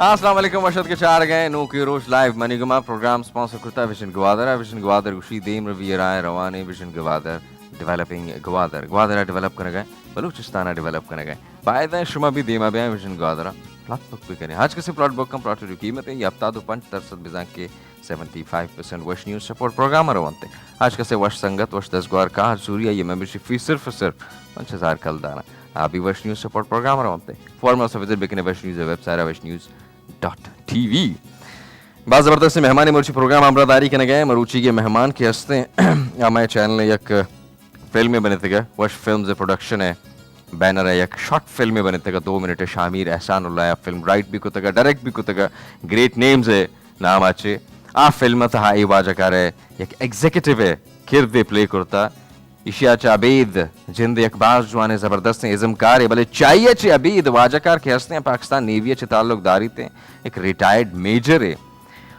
अस्सलाम वालेकुम वशद के चार गए नो की रोज लाइव मनीगमा प्रोग्राम स्पॉन्सर करता विजन गवादर गुशी देम रवि राय रवानी vision Gwadar developing Gwadar develop करने गए बलूचिस्तान डेवलप करने गए बायदा शुमा भी देमा बया विजन गवादर प्लॉट बुक भी करें आज किसी प्लॉट बुक कम प्लॉट की कीमत है ये हफ्ता दो 5% बिजा के 75% वश न्यूज सपोर्ट प्रोग्राम रवंते आज कैसे वश संगत वश 10 ग्वार का सूर्या ये मेंबरशिप फीस सिर्फ 5000 कल दाना अभी वश न्यूज सपोर्ट प्रोग्राम रवंते फॉर्मल से विजिट बिकने वश न्यूज वेबसाइट वश न्यूज .tv बात ज़बरदस्त मेहमान मरुची प्रोग्राम अमरादारी के गए मरुची के मेहमान के हंसते हमारे चैनल एक फिल्म बने थे वश फिल्म प्रोडक्शन है बैनर है एक शॉर्ट फिल्म बने थे 2 minute Shamir Ehsanullah film right भी कुतगा डायरेक्ट भी कुतगा ग्रेट नेम्स है नाम आचे आ फिल्म था ई वाजकार है एक एग्जीक्यूटिव है किरदे प्ले करता इशियाचा अबीद जिंद अखबार जुआने ज़बरदस्त हैं इज़मकार भले चाहिए चे अबीद वाजाकार के हंसते हैं पाकिस्तान नेवी चे ताल्लुकदारी थे एक रिटायर्ड मेजर है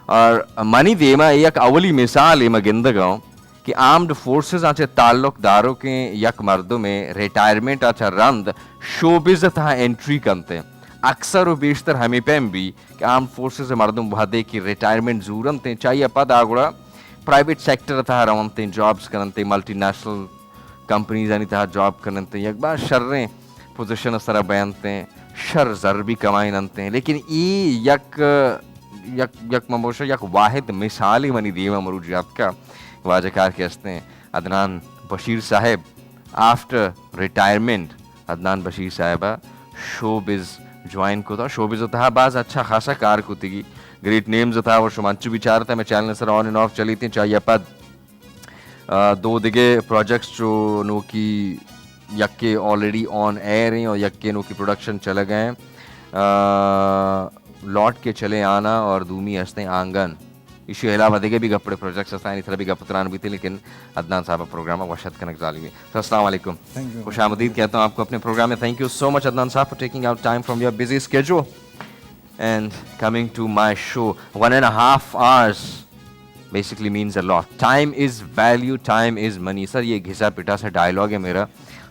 और मनी देमा एक अवली मिसाल है गिंदगांव कि आर्म्ड फोर्सेस आचे ताल्लुकदारों के यक मर्दों में रिटायरमेंट आचा रंद शोबिज था एंट्री करते अक्सर और बेशतर हमें पैम भी कि आर्म्ड फोर्सेस मर्दों बहादे की रिटायरमेंट जूरन थे चाहिए पद आगुड़ा प्राइवेट सेक्टर था रवंते जॉब्स करते मल्टीनेशनल कंपनीज आनी था जॉब करते एक बार शर्रें पोजीशन इस तरह बयानते शर जर भी कमाई नते लेकिन ये यक यक यक ममोशा यक वाहिद मिसाल ही मनी दीवा मरूजियात का वाजकार के हंसते हैं अदनान बशीर साहब आफ्टर रिटायरमेंट अदनान बशीर साहबा शोबिज ज्वाइन को था शोबिज था बाज अच्छा खासा कार को थी ग्रेट नेम्स था वो शुमांचु विचार था मैं channel sir on end of चली थी चाहिए पद 2 दिगे प्रोजेक्ट्स जो नो की यक्के ऑलरेडी ऑन एयर हैं और यक्के नो की प्रोडक्शन चले गए लौट के चले आना और दूमी हंसते आंगन इशू अलावा दिगे भी कपड़े प्रोजेक्ट्स हंसते इस तरह भी कपतरान भी थे लेकिन अदनान साहब प्रोग्राम वशद कनक जाली में तो अस्सलाम वालेकुम खुशामदीद कहता हूँ आपको अपने प्रोग्राम में thank you so much Adnan sahab for taking out time from your busy schedule and coming to my show 1.5 hours basically means a lot time is value time is money sir ये घिसा पिटा सा डायलॉग है मेरा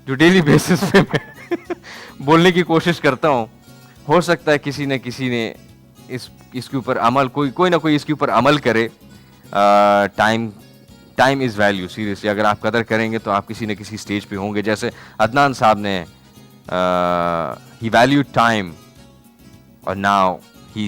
जो daily basis पे मैं बोलने की कोशिश करता हूँ हो सकता है किसी न किसी ने इसके ऊपर अमल कोई ना कोई इसके ऊपर अमल करे टाइम इज़ वैल्यू सीरियसली अगर आप कदर करेंगे तो आप किसी न किसी स्टेज पे होंगे जैसे अदनान साहब ने ही वैल्यू टाइम और now he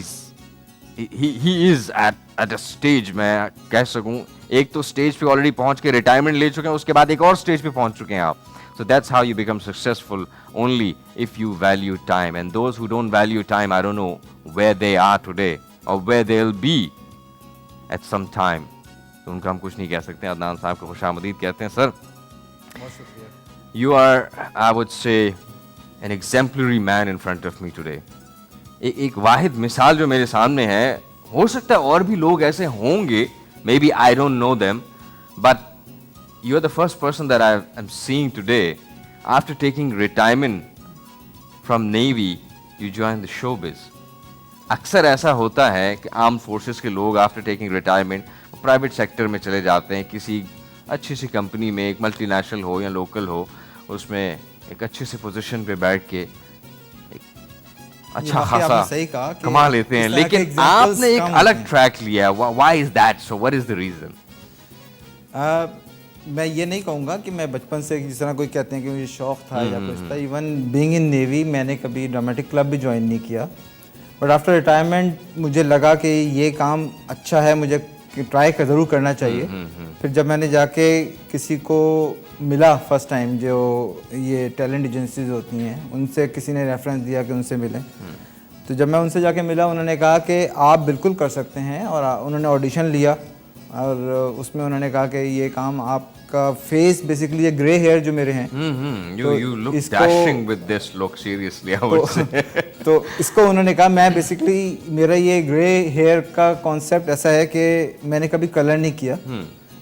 is at a stage मैं कह सकूं एक तो स्टेज पे ऑलरेडी पहुंच के रिटायरमेंट ले चुके हैं उसके बाद एक और स्टेज पे पहुंच चुके हैं आप so that's how you become successful only if you value time and those who don't value time I don't know where they are today और where they will be at some time तो उनका हम कुछ नहीं कह सकते अदनान साहब को खुशामदीद कहते हैं sir you are I would say an exemplary man in front of me today एक वाहिद मिसाल जो मेरे सामने है हो सकता है और भी लोग ऐसे होंगे maybe I don't know them but you are the first person that I am seeing today after taking retirement from navy you join the showbiz अक्सर ऐसा होता है कि आर्म फोर्सेस के लोग after taking retirement private sector में चले जाते हैं किसी अच्छी सी कंपनी में एक मल्टीनेशनल हो या लोकल हो उसमें एक अच्छी सी पोजीशन पे बैठ के अच्छा खासा सही कहा कमा लेते हैं लेकिन आपने एक अलग ट्रैक लिया why is that so what is the reason मैं ये नहीं कहूँगा कि मैं बचपन से जिस तरह कोई कहते हैं कि मुझे शौक था या कुछ था इवन बीइंग इन नेवी मैंने कभी ड्रामेटिक क्लब भी ज्वाइन नहीं किया बट आफ्टर रिटायरमेंट मुझे लगा कि ये काम अच्छा है मुझे ट्राई ज़रूर करना चाहिए फिर जब मैंने जाके किसी को मिला फर्स्ट टाइम जो ये टैलेंट एजेंसीज होती हैं उनसे किसी ने रेफरेंस दिया कि उनसे मिलें तो जब मैं उनसे जाके मिला उन्होंने कहा कि आप बिल्कुल कर सकते हैं और उन्होंने ऑडिशन लिया और उसमें उन्होंने कहा कि ये काम आपका फेस बेसिकली ये ग्रे हेयर जो मेरे हैं you look dashing with this look seriously I would say तो इसको उन्होंने कहा मैं बेसिकली मेरा ये ग्रे हेयर का कॉन्सेप्ट ऐसा है कि मैंने कभी कलर नहीं किया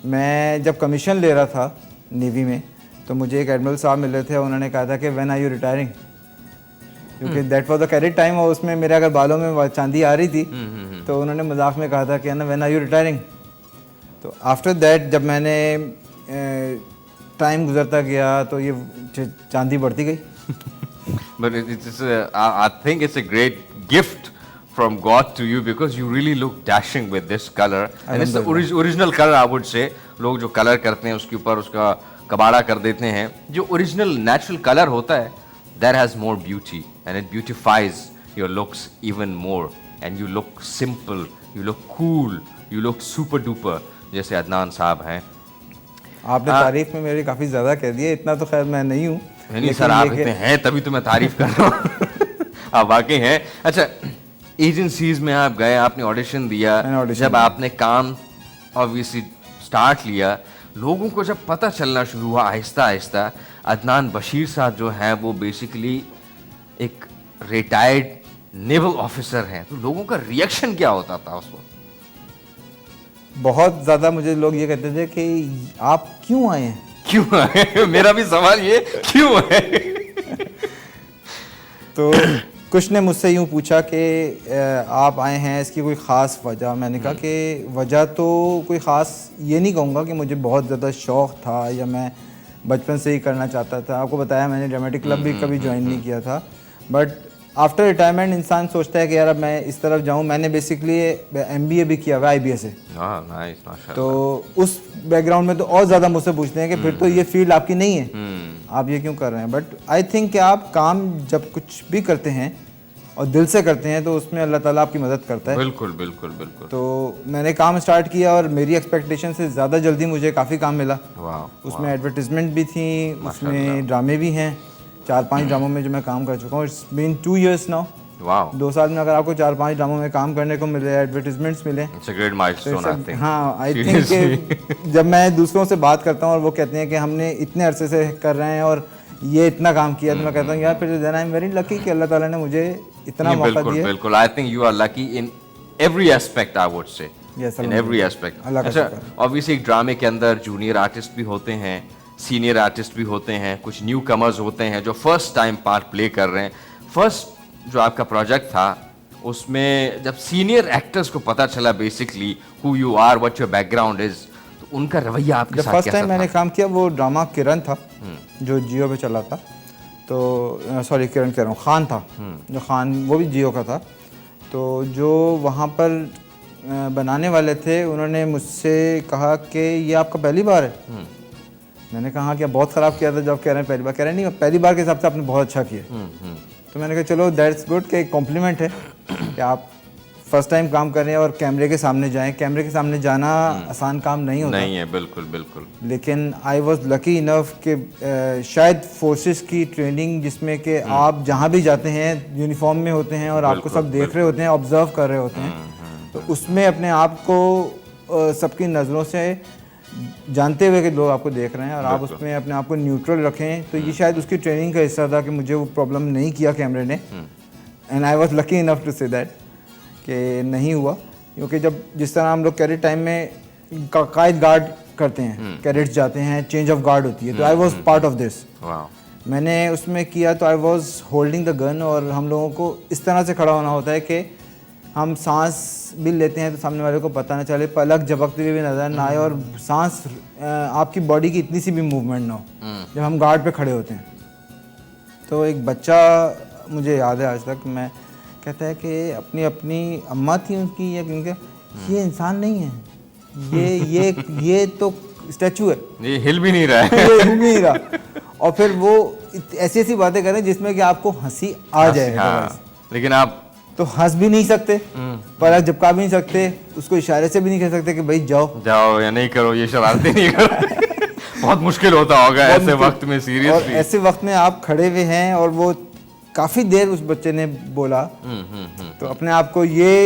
मैं जब कमीशन ले रहा था नेवी में तो मुझे एक एडमिरल साहब मिल रहे थे उन्होंने कहा था कि व्हेन आर यू रिटायरिंग क्योंकि that was the cadet time और उसमें मेरे अगर बालों में चांदी आ रही थी तो उन्होंने मजाक में कहा था कि ना व्हेन आर यू रिटायरिंग तो आफ्टर दैट जब मैंने टाइम गुजरता गया तो ये चांदी बढ़ती गई but I think it's a great gift from God to you because you really look dashing with this color and it's the original color I would say. लोग जो कलर करते हैं उसके ऊपर उसका कबाड़ा कर देते हैं, जो ओरिजिनल नेचुरल कलर होता है that has more beauty and it beautifies your looks even more and you look simple, you look cool, you look super duper जैसे अदनान साहब हैं. आपने तारीफ में मेरी काफ़ी ज़्यादा कह दी है, इतना तो खैर मैं नहीं हूँ. नहीं सर, आप इतने हैं तभी तो मैं तारीफ कर रहा हूँ. आप वाकई हैं. अच्छा, एजेंसीज में आप गए, आपने ऑडिशन दिया, जब आपने काम ऑब्वियसली स्टार्ट लिया, लोगों को जब पता चलना शुरू हुआ आहिस्ता आहिस्ता अदनान बशीर साहब जो हैं वो बेसिकली एक रिटायर्ड नेवल ऑफिसर हैं, तो लोगों का रिएक्शन क्या होता था उस वक्त? बहुत ज़्यादा मुझे लोग ये कहते थे कि आप क्यों आए हैं. क्यों आए? मेरा भी सवाल ये, क्यों है? तो कुछ ने मुझसे यूँ पूछा कि आप आए हैं, इसकी कोई ख़ास वजह. मैंने कहा कि वजह तो कोई ख़ास ये नहीं कहूँगा कि मुझे बहुत ज़्यादा शौक़ था या मैं बचपन से ही करना चाहता था. आपको बताया मैंने ड्रामेटिक क्लब भी कभी ज्वाइन नहीं किया था, बट आफ्टर रिटायरमेंट इंसान सोचता है कि यार अब मैं इस तरफ जाऊँ. मैंने बेसिकली MBA भी किया हुआ IBA से. तो उस बैकग्राउंड में तो और ज़्यादा मुझसे पूछते हैं कि फिर तो ये फील्ड आपकी नहीं है, आप ये क्यों कर रहे हैं. बट आई थिंक कि आप काम जब कुछ भी करते हैं और दिल से करते हैं तो उसमें अल्लाह ताला आपकी मदद करता है. बिल्कुल बिल्कुल बिल्कुल. तो मैंने काम स्टार्ट किया और मेरी एक्सपेक्टेशन से ज़्यादा जल्दी मुझे काफ़ी काम मिला. उसमें एडवर्टीजमेंट भी थी, उसमें ड्रामे भी हैं. 4-5 ड्रामों में जो मैं काम कर चुका हूँ. It's been 2 years now. 2 साल में अगर आपको 4-5 ड्रामों में काम करने को मिले, एडवर्टीजमेंट्स मिले, हाँ, आई थिंक कि जब मैं दूसरों से बात करता हूँ और वो कहते हैं कि हमने इतने अरसे से कर रहे हैं और ये इतना काम किया, तो मैं कहता हूँ यार फिर then I am very lucky कि अल्लाह ताला ने मुझे इतना मौका दिया. बिल्कुल. I think you are lucky in every aspect, I would say, in every aspect. अच्छा, ऑब्वियसली एक ड्रामे के अंदर जूनियर आर्टिस्ट भी होते हैं, सीनियर आर्टिस्ट भी होते हैं, कुछ न्यू कमर्स होते हैं जो फर्स्ट टाइम पार्ट प्ले कर रहे हैं. फर्स्ट जो आपका प्रोजेक्ट था उसमें जब सीनियर एक्टर्स को पता चला basically who you are, what your background is, तो उनका रवैया आपके साथ कैसा था? फर्स्ट टाइम मैंने काम किया वो ड्रामा किरण था जो जियो पे चला था. तो सॉरी, किरण कह रहा हूँ, खान था जो खान, वो भी जियो का था. तो जो वहाँ पर बनाने वाले थे उन्होंने मुझसे कहा कि ये आपका पहली बार है. मैंने कहा कि बहुत ख़राब किया था. जब कह रहे हैं पहली बार, कह रहे नहीं पहली बार के हिसाब से आपने बहुत अच्छा किया. तो मैंने कहा चलो दैट्स गुड, कि एक कॉम्प्लीमेंट है कि आप फर्स्ट टाइम काम कर रहे हैं और कैमरे के सामने जाएं. कैमरे के सामने जाना आसान काम नहीं होता. नहीं है, बिल्कुल बिल्कुल. लेकिन आई वॉज लकी इनफ कि शायद फोर्सेस की ट्रेनिंग जिसमें कि आप जहाँ भी जाते हैं यूनिफॉर्म में होते हैं और आपको सब देख रहे होते हैं, ऑब्जर्व कर रहे होते हैं, तो उसमें अपने आप को सबकी नज़रों से जानते हुए कि लोग आपको देख रहे हैं और आप उसमें अपने आप को न्यूट्रल रखें. तो ये शायद उसकी ट्रेनिंग का हिस्सा था कि मुझे वो प्रॉब्लम नहीं किया कैमरे ने. And I was lucky enough to say that कि नहीं हुआ. क्योंकि जब जिस तरह हम लोग कैडेट टाइम में कायद गार्ड करते हैं, कैडेट्स जाते हैं, चेंज ऑफ गार्ड होती है, तो I was part of this. मैंने उसमें किया तो I was holding the gun और हम लोगों को इस तरह से खड़ा होना होता है कि हम सांस भी लेते हैं तो सामने वाले को पता ना चले, पलक झपकते हुए भी नजर ना आए और सांस आपकी बॉडी की इतनी सी भी मूवमेंट ना हो जब हम गार्ड पे खड़े होते हैं. तो एक बच्चा मुझे याद है आज तक, मैं कहता है कि अपनी अपनी अम्मा थी उनकी, या क्योंकि ये इंसान नहीं है, ये तो स्टैचू है, ये हिल भी नहीं रहा है. ये हिल भी नहीं रहा. और फिर वो ऐसी ऐसी बातें करें जिसमें कि आपको हंसी आ जाए. लेकिन आप तो हंस भी नहीं सकते, पलक झपका भी नहीं सकते, उसको इशारे से भी नहीं कह सकते कि भाई जाओ या नहीं करो, ये शरारतें नहीं करो. बहुत मुश्किल होता होगा ऐसे वक्त में, सीरियसली. और ऐसे वक्त में आप खड़े हुए हैं और वो काफी देर उस बच्चे ने बोला. तो अपने आप को ये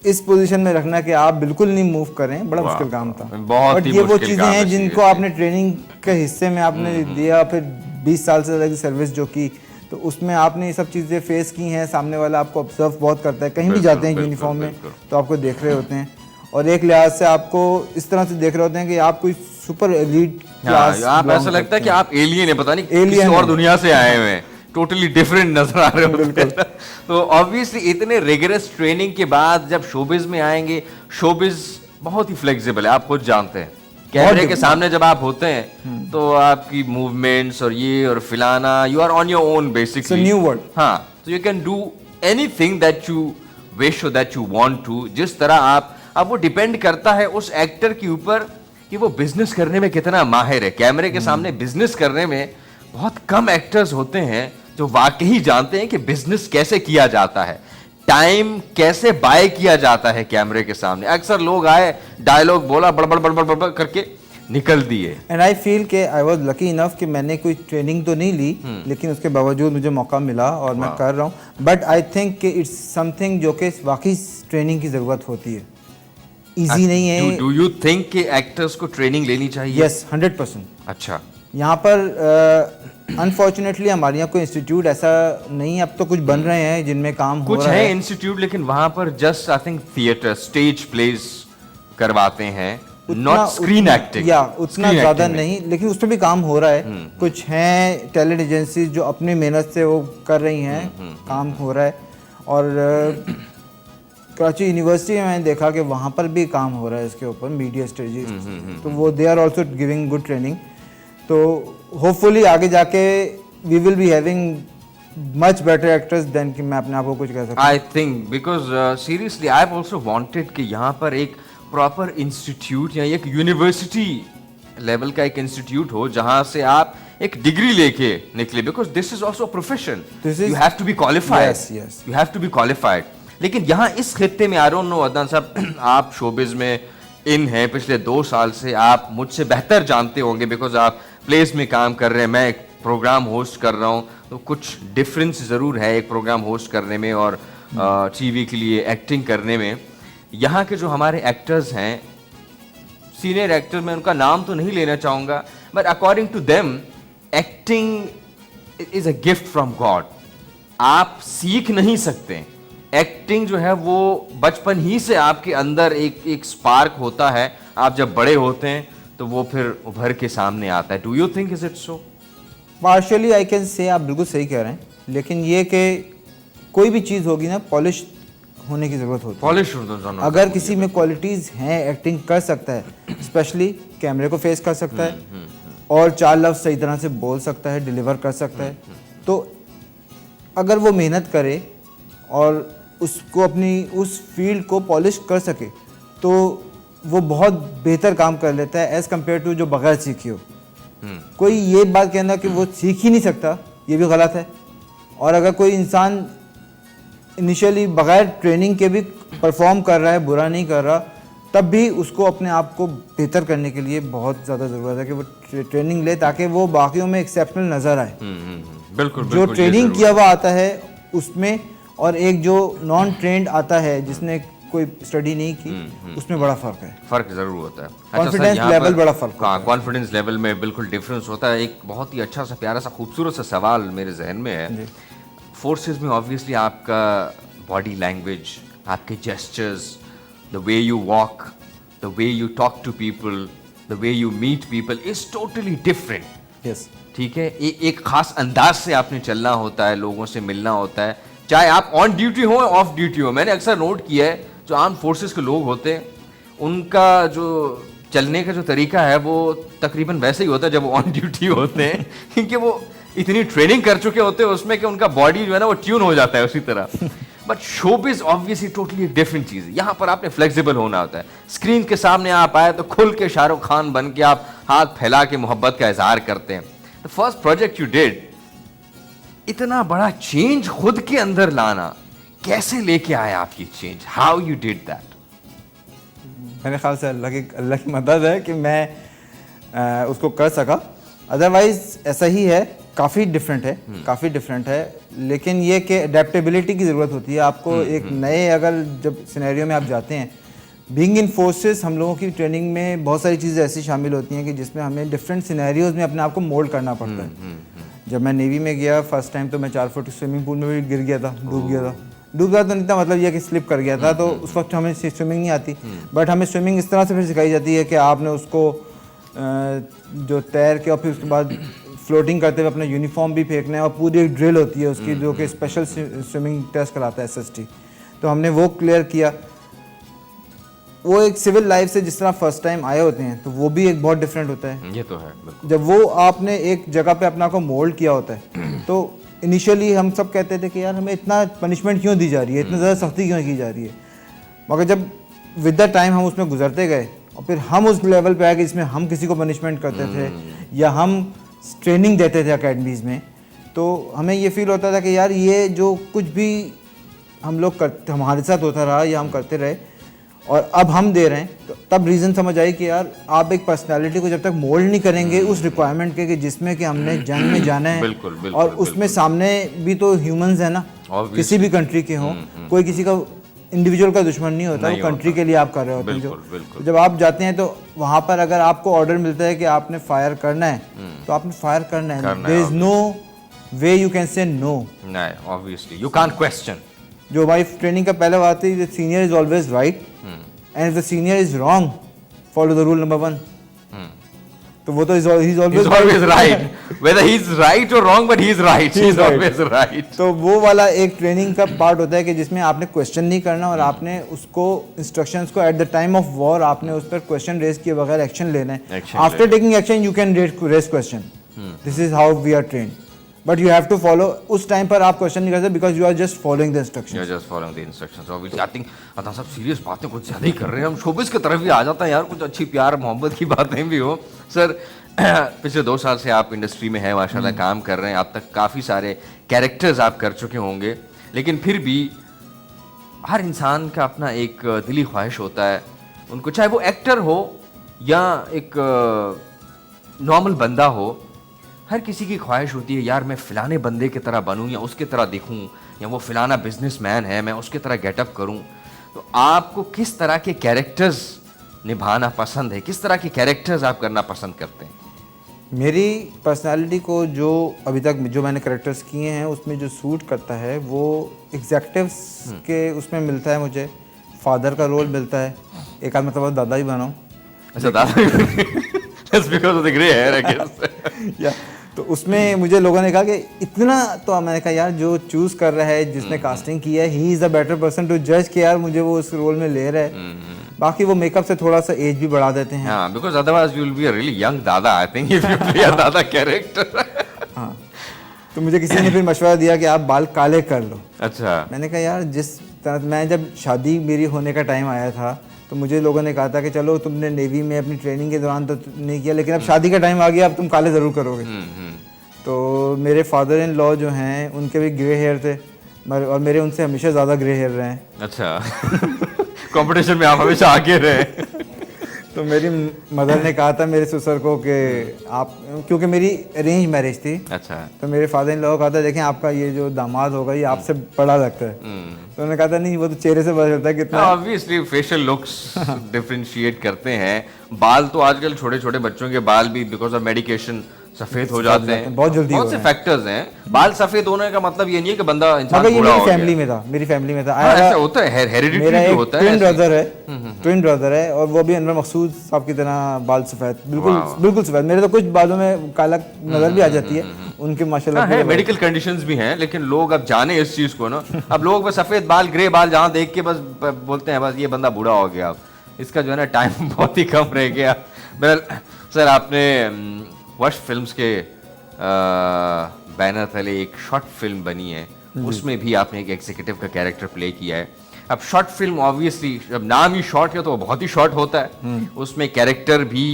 इस पोजीशन में रखना कि आप बिल्कुल नहीं मूव करें, बड़ा मुश्किल काम था. बहुत ये वो चीजें हैं जिनको आपने ट्रेनिंग के हिस्से में आपने दिया. फिर 20 साल से ज़्यादा की सर्विस जो की, तो उसमें आपने ये सब चीज़ें फेस की हैं. सामने वाला आपको ऑब्जर्व बहुत करता है, कहीं भी जाते हैं यूनिफॉर्म में तो आपको देख रहे होते हैं और एक लिहाज से आपको इस तरह से देख रहे होते हैं कि आप कोई सुपर एलीट क्लास, आप ऐसा लगता है कि आप एलियन है, पता नहीं किसी और दुनिया से आए हुए हैं, टोटली डिफरेंट नजर आ रहे होते हैं. तो ऑब्वियसली इतने रिगरस ट्रेनिंग के बाद जब शोबिज में आएंगे, शोबिज बहुत ही फ्लेक्सिबल है, आप खुद जानते हैं. कैमरे के सामने जब आप होते हैं तो आपकी मूवमेंट्स और ये और फिलाना, you are on your own basically, new world. हाँ, तो you can do anything that you wish that you want to, जिस तरह आप, अब वो डिपेंड करता है उस एक्टर के ऊपर कि वो बिजनेस करने में कितना माहिर है। कैमरे के सामने बिजनेस करने में बहुत कम एक्टर्स होते हैं जो वाकई जानते हैं कि बिजनेस कैसे किया जाता है, टाइम कैसे बाय किया जाता है कैमरे के सामने। अक्सर लोग आए, डायलॉग बोला, बड़बड़ बड़बड़ बड़बड़ करके निकल दिए। एंड आई फील कि आई वाज लकी इनफ कि मैंने कोई ट्रेनिंग तो नहीं ली, लेकिन उसके बावजूद मुझे मौका मिला और मैं कर रहा हूँ। बट आई थिंक कि इट्स समथिंग जो कि वाकई ट्रेनिंग की ज़रूरत होती है, इजी नहीं है। डू यू थिंक कि एक्टर्स को ट्रेनिंग लेनी चाहिए? यस, 100%। अच्छा, यहाँ पर अनफॉर्चुनेटली हमारे यहाँ कोई इंस्टीट्यूट ऐसा नहीं है। अब तो कुछ बन रहे हैं जिनमें काम हो कुछ रहा है इंस्टीट्यूट, लेकिन वहां पर just I think theatre, stage place करवाते हैं, नॉट स्क्रीन एक्टिंग। या उतना ज़्यादा नहीं, लेकिन उस पर भी काम हो रहा है। कुछ हैं टैलेंट एजेंसीज जो अपनी मेहनत से वो कर रही हैं, काम हो रहा है। और कराची यूनिवर्सिटी में मैंने देखा कि वहाँ पर भी काम हो रहा है इसके ऊपर, मीडिया स्ट्रेटजी। तो वो they are also giving good training. तो होपफुली आगे जाके we will be having much better actors than कि मैं अपने आप को कुछ कह सकता। I think because seriously I have also wanted कि यहाँ पर एक प्रॉपर इंस्टीट्यूट या एक यूनिवर्सिटी लेवल का एक इंस्टीट्यूट हो जहाँ से आप एक डिग्री लेके निकले, because this is also profession, you have to be qualified, you have to be qualified. लेकिन यहाँ इस खित्ते में, आई डोंट नो अदनान साहब, आप शोबिज में इन हैं पिछले 2 साल से, आप मुझसे बेहतर जानते होंगे बिकॉज आप प्लेस में काम कर रहे हैं, मैं एक प्रोग्राम होस्ट कर रहा हूँ, तो कुछ डिफरेंस ज़रूर है एक प्रोग्राम होस्ट करने में और टीवी के लिए एक्टिंग करने में। यहाँ के जो हमारे एक्टर्स हैं, सीनियर एक्टर, मैं उनका नाम तो नहीं लेना चाहूँगा, but according to them acting is a gift from God. आप सीख नहीं सकते, एक्टिंग जो है वो बचपन ही से आपके अंदर एक स्पार्क होता है, आप जब बड़े होते हैं तो वो फिर उभर के सामने आता है। Do you think is it so? Partially I can say, आप बिल्कुल सही कह रहे हैं, लेकिन ये कि कोई भी चीज़ होगी ना, पॉलिश होने की ज़रूरत होती है। पॉलिश अगर किसी में क्वालिटीज़ हैं, एक्टिंग कर सकता है, स्पेशली कैमरे को फेस कर सकता है और 4 लफ्ज़ सही तरह से बोल सकता है, डिलीवर कर सकता है, तो अगर वो मेहनत करे और उसको अपनी उस फील्ड को पॉलिश कर सके तो वो बहुत बेहतर काम कर लेता है एज़ कम्पेयर टू जो बगैर सीखी हो। कोई ये बात कहना कि वो सीख ही नहीं सकता, ये भी गलत है। और अगर कोई इंसान इनिशियली बगैर ट्रेनिंग के भी परफॉर्म कर रहा है, बुरा नहीं कर रहा, तब भी उसको अपने आप को बेहतर करने के लिए बहुत ज़्यादा ज़रूरत है कि वो ट्रेनिंग ले, ताकि वो बाकियों में एक्सेप्शनल नज़र आए। बिल्कुल, जो ट्रेनिंग किया हुआ आता है उसमें और एक जो नॉन ट्रेंड आता है जिसने कोई स्टडी नहीं की, उसमें बड़ा फ़र्क है। फ़र्क ज़रूर होता है। कॉन्फिडेंस लेवल बड़ा फ़र्क हाँ, कॉन्फिडेंस लेवल में बिल्कुल डिफरेंस होता है। एक बहुत ही अच्छा सा, प्यारा सा, खूबसूरत सा सवाल मेरे जहन में है। फोर्सेस में ऑब्वियसली आपका बॉडी लैंग्वेज, आपके gestures, the way you walk, the way you talk to people, the way you meet people is totally different. Yes, ठीक है, एक खास अंदाज से आपने चलना होता है, लोगों से मिलना होता है, चाहे आप ऑन ड्यूटी हो ऑफ ड्यूटी हो। मैंने अक्सर नोट किया है जो आर्म फोर्सेस के लोग होते हैं, उनका जो चलने का जो तरीका है वो तकरीबन वैसे ही होता है जब वो ऑन ड्यूटी होते हैं क्योंकि वो इतनी ट्रेनिंग कर चुके होते हैं उसमें कि उनका बॉडी जो है ना वो ट्यून हो जाता है उसी तरह। बट शोबिज ऑब्वियसली टोटली एक डिफरेंट चीज़ है। यहाँ पर आपने फ्लेक्सिबल होना होता है। स्क्रीन के सामने आप आए तो खुल के शाहरुख खान बन के आप हाथ फैला के मोहब्बत का इजहार करते हैं। The first project you did, इतना बड़ा चेंज खुद के अंदर लाना, कैसे लेके आए आप ये change? How you did that? मेरे ख्याल से अल्लाह की मदद है कि मैं उसको कर सका। अदरवाइज ऐसा ही है, काफ़ी डिफरेंट है, लेकिन ये कि अडेप्टेबिलिटी की ज़रूरत होती है आपको। एक नए अगर जब सिनेरियो में आप जाते हैं, बीइंग इन फोर्सेस, हम लोगों की ट्रेनिंग में बहुत सारी चीज़ें ऐसी शामिल होती हैं कि जिसमें हमें डिफरेंट सिनेरियोज में अपने आप को मोल्ड करना पड़ता है। जब मैं नेवी में गया फर्स्ट टाइम, तो मैं 4 फुट स्विमिंग पूल में भी गिर गया था, डूब गया तो नहीं था, मतलब यह कि स्लिप कर गया था। तो उस वक्त हमें स्विमिंग नहीं आती, बट हमें स्विमिंग इस तरह से फिर सिखाई जाती है कि आपने उसको जो तैर के और फिर उसके बाद फ्लोटिंग करते हुए अपना यूनिफॉर्म भी फेंकना है, और पूरी एक ड्रिल होती है उसकी जो कि स्पेशल स्विमिंग टेस्ट कराता है SST। तो हमने वो क्लियर किया। वो एक सिविल लाइफ से जिस तरह फर्स्ट टाइम आए होते हैं, तो वो भी एक बहुत डिफरेंट होता है। ये तो है। जब वो आपने एक जगह पे अपना को मोल्ड किया होता है, तो इनिशियली हम सब कहते थे कि यार हमें इतना पनिशमेंट क्यों दी जा रही है, इतना ज़्यादा सख्ती क्यों की जा रही है, मगर जब विद द टाइम हम उसमें गुजरते गए और फिर हम उस लेवल पे आए कि जिसमें हम किसी को पनिशमेंट करते थे या हम ट्रेनिंग देते थे अकेडमीज़ में, तो हमें ये फील होता था कि यार ये जो कुछ भी हम लोग करते, हमारे साथ होता रहा या हम करते रहे और अब हम दे रहे हैं, तो तब रीज़न समझ आई कि यार आप एक पर्सनालिटी को जब तक मोल्ड नहीं करेंगे उस रिक्वायरमेंट के कि जिसमें कि हमने जंग में जाना है, बिल्कुल, बिल्कुल, और उसमें सामने भी तो ह्यूमंस है ना, किसी भी कंट्री के हों, कोई किसी का इंडिविजुअल का दुश्मन नहीं होता, वो कंट्री के लिए आप कर रहे होते हैं। जो जब आप जाते हैं तो वहाँ पर अगर आपको ऑर्डर मिलता है कि आपने फायर करना है तो आपने फायर करना है, there is no way you can say no, नहीं, ऑब्वियसली यू कांट क्वेश्चन। जो हमारी ट्रेनिंग का पहले बात थी, the senior is always right and if the senior is wrong follow the rule number 1, तो वो तो he's always right, whether he's right or wrong, but he's right, he's always right। तो वो वाला एक ट्रेनिंग का पार्ट होता है कि जिसमें आपने क्वेश्चन नहीं करना और आपने उसको इंस्ट्रक्शंस को at the time of war आपने उस पर क्वेश्चन रेज किए बगैर एक्शन लेना है। After taking action you can raise question, this is how we are trained, but you have to follow. उस टाइम पर आप क्वेश्चन नहीं करते because you are just following the instructions. You are just following the instructions. Obviously I think अता सब serious बातें कुछ ज्यादा ही कर रहे हैं, हम शोबिस की तरफ भी आ जाता है यार, कुछ अच्छी प्यार मोहब्बत की बातें भी हो। सर पिछले 2 साल से आप इंडस्ट्री में हैं, माशाल्लाह काम कर रहे हैं, आप तक काफ़ी सारे कैरेक्टर्स आप कर चुके होंगे, लेकिन फिर भी हर इंसान का अपना एक दिली ख्वाहिश होता है, उनको चाहे वो एक्टर हो या एक नॉर्मल बंदा हो, हर किसी की ख्वाहिश होती है यार मैं फ़िलाने बंदे की तरह बनूं या उसकी तरह दिखूं, या वो फ़िलाना बिजनेसमैन है मैं उसकी तरह गेटअप करूं। तो आपको किस तरह के कैरेक्टर्स निभाना पसंद है, किस तरह के कैरेक्टर्स आप करना पसंद करते हैं? मेरी पर्सनालिटी को जो अभी तक जो मैंने कैरेक्टर्स किए हैं उसमें जो सूट करता है वो एग्जेक्टिव्स के उसमें मिलता है, मुझे फादर का रोल मिलता है, एक आध मतलब दादा ही बनाऊँ। अच्छा दादा That's because of the grey hair, I guess। या तो उसमें मुझे लोगों ने कहा कि इतना, तो मैंने कहा यार जो चूज कर रहा है, जिसने कास्टिंग किया है, he is the better person to जज कि यार मुझे वो उस रोल में ले रहा है। बाकी वो मेकअप से थोड़ा सा एज भी बढ़ा देते हैं। हाँ, because otherwise you will be a really young दादा, I think, if you play a दादा character। हाँ, तो मुझे किसी ने फिर मशवरा दिया कि आप बाल काले कर लो। अच्छा। मैंने कहा यार जिस तरह मैं जब शादी मेरी होने का टाइम आया था तो मुझे लोगों ने कहा था कि चलो तुमने नेवी में अपनी ट्रेनिंग के दौरान तो नहीं किया, लेकिन अब शादी का टाइम आ गया, अब तुम काले ज़रूर करोगे। तो मेरे फादर इन लॉ जो हैं उनके भी ग्रे हेयर थे और मेरे उनसे हमेशा ज़्यादा ग्रे हेयर रहे हैं। अच्छा कंपटीशन में आप हमेशा आगे रहे। तो मेरी मदर ने कहा था मेरे ससुर को कि आप, क्योंकि मेरी अरेंज मैरिज थी, अच्छा, तो मेरे फादर इन लॉ को कहा था देखें आपका ये जो दामाद होगा ये आपसे बड़ा लगता है। तो उन्होंने कहा था नहीं वो तो चेहरे से पता चलता है कितना। ऑब्वियसली फेशियल लुक्स डिफरेंशिएट करते हैं। बाल तो आजकल छोटे छोटे बच्चों के बाल भी बिकॉज ऑफ मेडिकेशन सफेद हो जाते हैं, बहुत जल्दी। बहुत से फैक्टर्स हैं। बाल सफेद होने का मतलब ये नहीं है कि बंदा इंसान मगर ये बूढ़ा हो मेरी गया। फैमिली में था, मेरी फैमिली में था। ऐसा होता है, हेरिडिटी मेरा भी एक होता है। ट्विन ब्रदर है, ट्विन ब्रदर है, और वो भी अनवर मकसूद साहब की तरह बाल सफेद, बिल्कुल बिल्कुल सफेद। मेरे तो कुछ बालों में काला नजर भी आ जाती है, उनके माशाल्लाह है। मेडिकल कंडीशंस भी हैं, लेकिन लोग अब जाने इस चीज को ना, अब लोग बस सफेद बाल ग्रे बाल जहाँ देख के बस बोलते हैं बस ये बंदा बूढ़ा हो गया, इसका जो है ना टाइम बहुत ही कम रह गया। सर आपने वश फिल्म्स के बैनर तले एक शॉर्ट फिल्म बनी है, उसमें भी आपने एक एग्जीक्यूटिव का कैरेक्टर प्ले किया है। अब शॉर्ट फिल्म ऑब्वियसली जब नाम ही शॉर्ट है तो वो बहुत ही शॉर्ट होता है, उसमें कैरेक्टर भी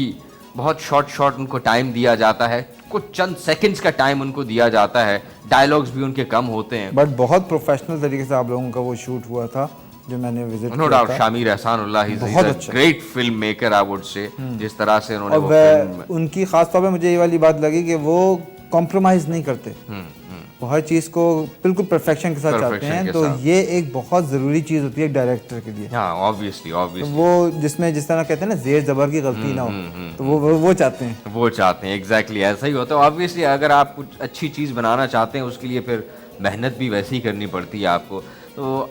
बहुत शॉर्ट उनको टाइम दिया जाता है, कुछ चंद सेकंड्स का टाइम उनको दिया जाता है, डायलॉग्स भी उनके कम होते हैं, बट बहुत प्रोफेशनल तरीके से आप लोगों का वो शूट हुआ था जो मैंने visit no doubt. Shamir Ehsanullah is a great film maker, I would say, जिस तरह से उन्होंने वो फिल्म, उनकी खास तौर पे मुझे ये वाली बात लगी कि वो कॉम्प्रोमाइज नहीं करते, वो हर चीज को बिल्कुल परफेक्शन के साथ चाहते हैं। तो ये एक बहुत जरूरी चीज होती है एक डायरेक्टर के लिए। हाँ ऑब्वियसली तो वो जिसमें जिस तरह कहते हैं ना जेर जबर की गलती ना हो, तो वो चाहते हैं, वो चाहते हैं। एग्जैक्टली ऐसा ही होता है। ऑब्वियसली अगर आप कुछ अच्छी चीज बनाना चाहते हैं उसके लिए फिर मेहनत भी वैसे ही करनी पड़ती है आपको। तो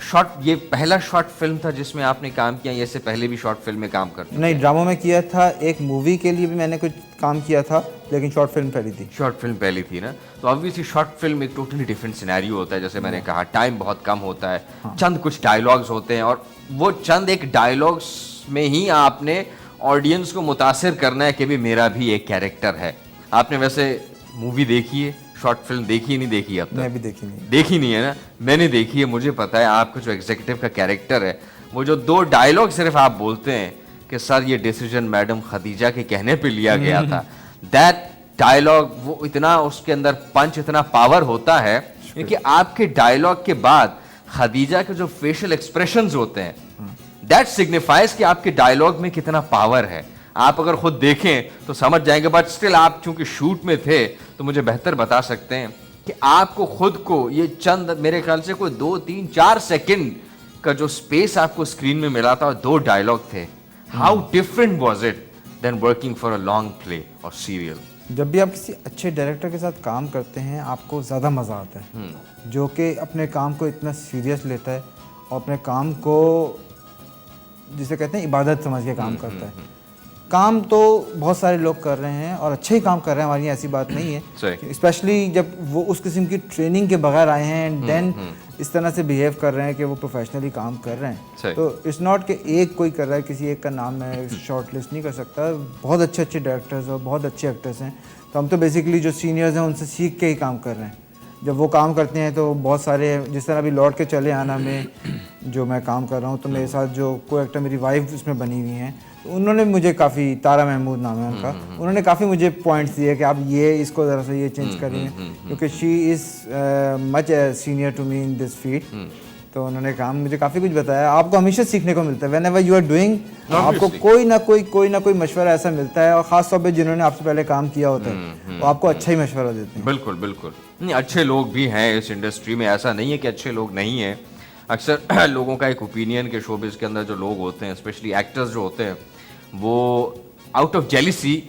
शॉर्ट, ये पहला शॉर्ट फिल्म था जिसमें आपने काम किया, इससे पहले भी शॉर्ट फिल्म में काम करते? नहीं, ड्रामा में किया था, एक मूवी के लिए भी मैंने कुछ काम किया था, लेकिन शॉर्ट फिल्म पहली थी। शॉर्ट फिल्म पहली थी ना, तो ऑब्वियसली शॉर्ट फिल्म एक टोटली डिफरेंट सिनेरियो होता है। जैसे मैंने कहा टाइम बहुत कम होता है, चंद कुछ डायलॉग्स होते हैं, और वो चंद एक डायलॉग्स में ही आपने ऑडियंस को मुतासिर करना है कि भी मेरा भी एक कैरेक्टर है। आपने वैसे मूवी देखी है, शॉर्ट फिल्म देखी नहीं देखी अब तक? मैं भी देखी नहीं। देखी नहीं है ना? मैंने देखी है, मुझे पता है आपका जो एग्जीक्यूटिव का कैरेक्टर है, वो जो 2 डायलॉग सिर्फ आप बोलते हैं कि सर ये डिसीजन मैडम खदीजा के कहने पे लिया गया था, दैट डायलॉग, वो इतना उसके अंदर पंच, इतना पावर होता है, क्योंकि आपके डायलॉग के बाद खदीजा के जो फेशियल एक्सप्रेशंस होते हैं, दैट सिग्निफाइज कि आपके डायलॉग में कितना पावर है। आप अगर खुद देखें तो समझ जाएंगे, बट स्टिल आप चूंकि शूट में थे तो मुझे बेहतर बता सकते हैं कि आपको खुद को ये चंद, मेरे ख्याल से कोई 2, 3, 4 सेकंड का जो स्पेस आपको स्क्रीन में मिला था और 2 डायलॉग थे, how different was it then working for a long play और सीरियल? जब भी आप किसी अच्छे डायरेक्टर के साथ काम करते हैं आपको ज़्यादा मज़ा आता है, जो कि अपने काम को इतना सीरियस लेता है और अपने काम को जिसे कहते हैं इबादत समझ के काम करता है। काम तो बहुत सारे लोग कर रहे हैं और अच्छे ही काम कर रहे हैं, हमारी ऐसी बात नहीं है, स्पेशली जब वो उस किस्म की ट्रेनिंग के बगैर आए हैं एंड देन इस तरह से बिहेव कर रहे हैं कि वो प्रोफेशनली काम कर रहे हैं। तो इट्स नॉट कि एक कोई कर रहा है, किसी एक का नाम मैं शॉर्ट लिस्ट नहीं कर सकता। बहुत अच्छे अच्छे डायरेक्टर्स और बहुत अच्छे एक्टर्स हैं, तो हम तो बेसिकली जो सीनियर्स हैं उनसे सीख के ही काम कर रहे हैं। जब वो काम करते हैं तो बहुत सारे, जिस तरह अभी लौट के चले आना में जो मैं काम कर रहा हूँ, तो मेरे साथ जो को एक्टर मेरी वाइफ उसमें बनी हुई हैं, तो उन्होंने मुझे काफ़ी, तारा महमूद नाम है उनका, उन्होंने काफ़ी मुझे पॉइंट्स दिए कि आप ये इसको ज़रा सा ये चेंज करिए, क्योंकि she is much senior to me in this field. तो उन्होंने काम मुझे काफ़ी कुछ बताया। आपको हमेशा सीखने को मिलता है, whenever you are doing, आपको कोई ना कोई मशवरा ऐसा मिलता है, और ख़ास तौर पे जिन्होंने आपसे पहले काम किया होता है वो आपको अच्छा ही मशवरा देते हैं। बिल्कुल बिल्कुल, नहीं अच्छे लोग भी हैं इस इंडस्ट्री में, ऐसा नहीं है कि अच्छे लोग नहीं हैं। अक्सर लोगों का एक ओपिनियन के शोबिज़ के अंदर जो लोग होते हैं, स्पेशली एक्टर्स जो होते हैं, वो आउट ऑफ जेलिसी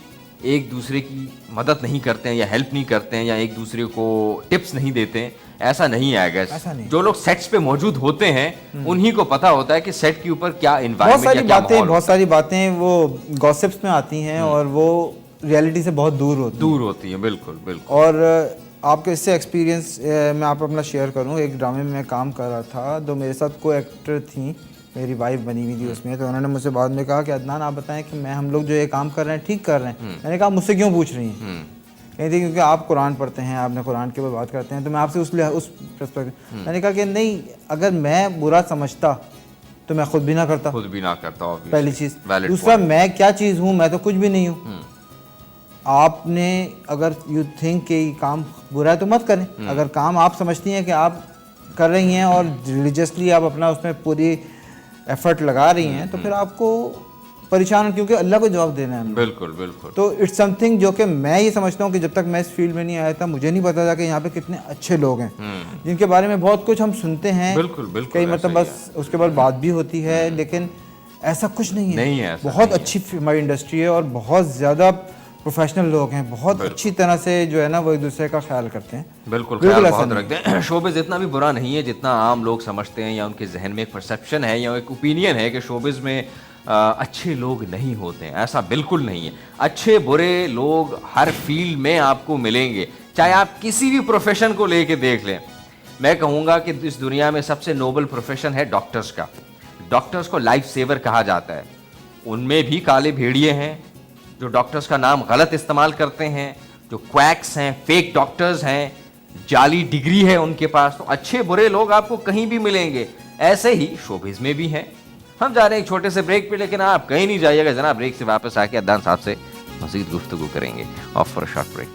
एक दूसरे की मदद नहीं करते हैं या हेल्प नहीं करते हैं या एक दूसरे को टिप्स नहीं देते हैं, ऐसा नहीं है। गैस जो लोग सेट्स पे मौजूद होते हैं उन्हीं को पता होता है कि सेट के ऊपर क्या एनवायरनमेंट या क्या माहौल। बहुत सारी बातें वो गॉसिप्स में आती हैं और वो रियलिटी से बहुत दूर होती हैं। बिल्कुल बिल्कुल। और आपके इससे एक्सपीरियंस मैं आप अपना शेयर करूं, एक ड्रामे में मैं काम कर रहा था, तो मेरे साथ को एक्टर थी, मेरी वाइफ बनी हुई थी उसमें, तो उन्होंने मुझसे बाद में कहा कि अदनान आप बताएं कि हम लोग जो ये काम कर रहे हैं ठीक कर रहे हैं। मैंने कहा मुझसे क्यों पूछ रही हैं? कहती थी क्योंकि आप कुरान पढ़ते हैं, आपने कुरान के ऊपर बात करते हैं, तो मैं आपसे उस पर्सपेक्टिव। मैंने कहा कि नहीं, अगर मैं बुरा समझता तो मैं खुद भी ना करता पहली चीज़। दूसरा, मैं क्या चीज़ हूँ? मैं तो कुछ भी नहीं हूँ। आपने अगर यू थिंक कि काम बुरा है तो मत करें। अगर काम आप समझती हैं कि आप कर रही हैं और रिलीजियसली आप अपना उसमें पूरी एफर्ट लगा रही हैं, तो फिर आपको परेशान, क्योंकि अल्लाह को जवाब देना है। बिल्कुल बिल्कुल। तो इट्स समथिंग जो कि मैं ये समझता हूँ कि जब तक मैं इस फील्ड में नहीं आया था मुझे नहीं पता था कि यहाँ पे कितने अच्छे लोग हैं जिनके बारे में बहुत कुछ हम सुनते हैं। बिल्कुल कई मतलब बस उसके बाद बात भी होती है, लेकिन ऐसा कुछ नहीं है। बहुत अच्छी हमारी इंडस्ट्री है और बहुत ज़्यादा प्रोफेशनल लोग हैं, बहुत अच्छी तरह से जो है ना वो एक दूसरे का ख्याल करते हैं। बिल्कुल ख्याल बहुत रखते हैं। शोबिज़ इतना भी बुरा नहीं है जितना आम लोग समझते हैं, या उनके जहन में एक परसेप्शन है या एक ओपिनियन है कि शोबिज़ में अच्छे लोग नहीं होते हैं। ऐसा बिल्कुल नहीं है। अच्छे बुरे लोग हर फील्ड में आपको मिलेंगे, चाहे आप किसी भी प्रोफेशन को लेके देख लें। मैं कहूँगा कि इस दुनिया में सबसे नोबल प्रोफेशन है डॉक्टर्स का। डॉक्टर्स को लाइफ सेवर कहा जाता है। उनमें भी काले भेड़िए हैं जो डॉक्टर्स का नाम गलत इस्तेमाल करते हैं, जो क्वैक्स हैं, फेक डॉक्टर्स हैं, जाली डिग्री है उनके पास। तो अच्छे बुरे लोग आपको कहीं भी मिलेंगे, ऐसे ही शोबिज़ में भी हैं। हम जा रहे हैं एक छोटे से ब्रेक पे, लेकिन आप कहीं नहीं जाइएगा जनाब। ब्रेक से वापस आके अदनान साहब से मज़ीद गुफ्तगू करेंगे। Off for a short break.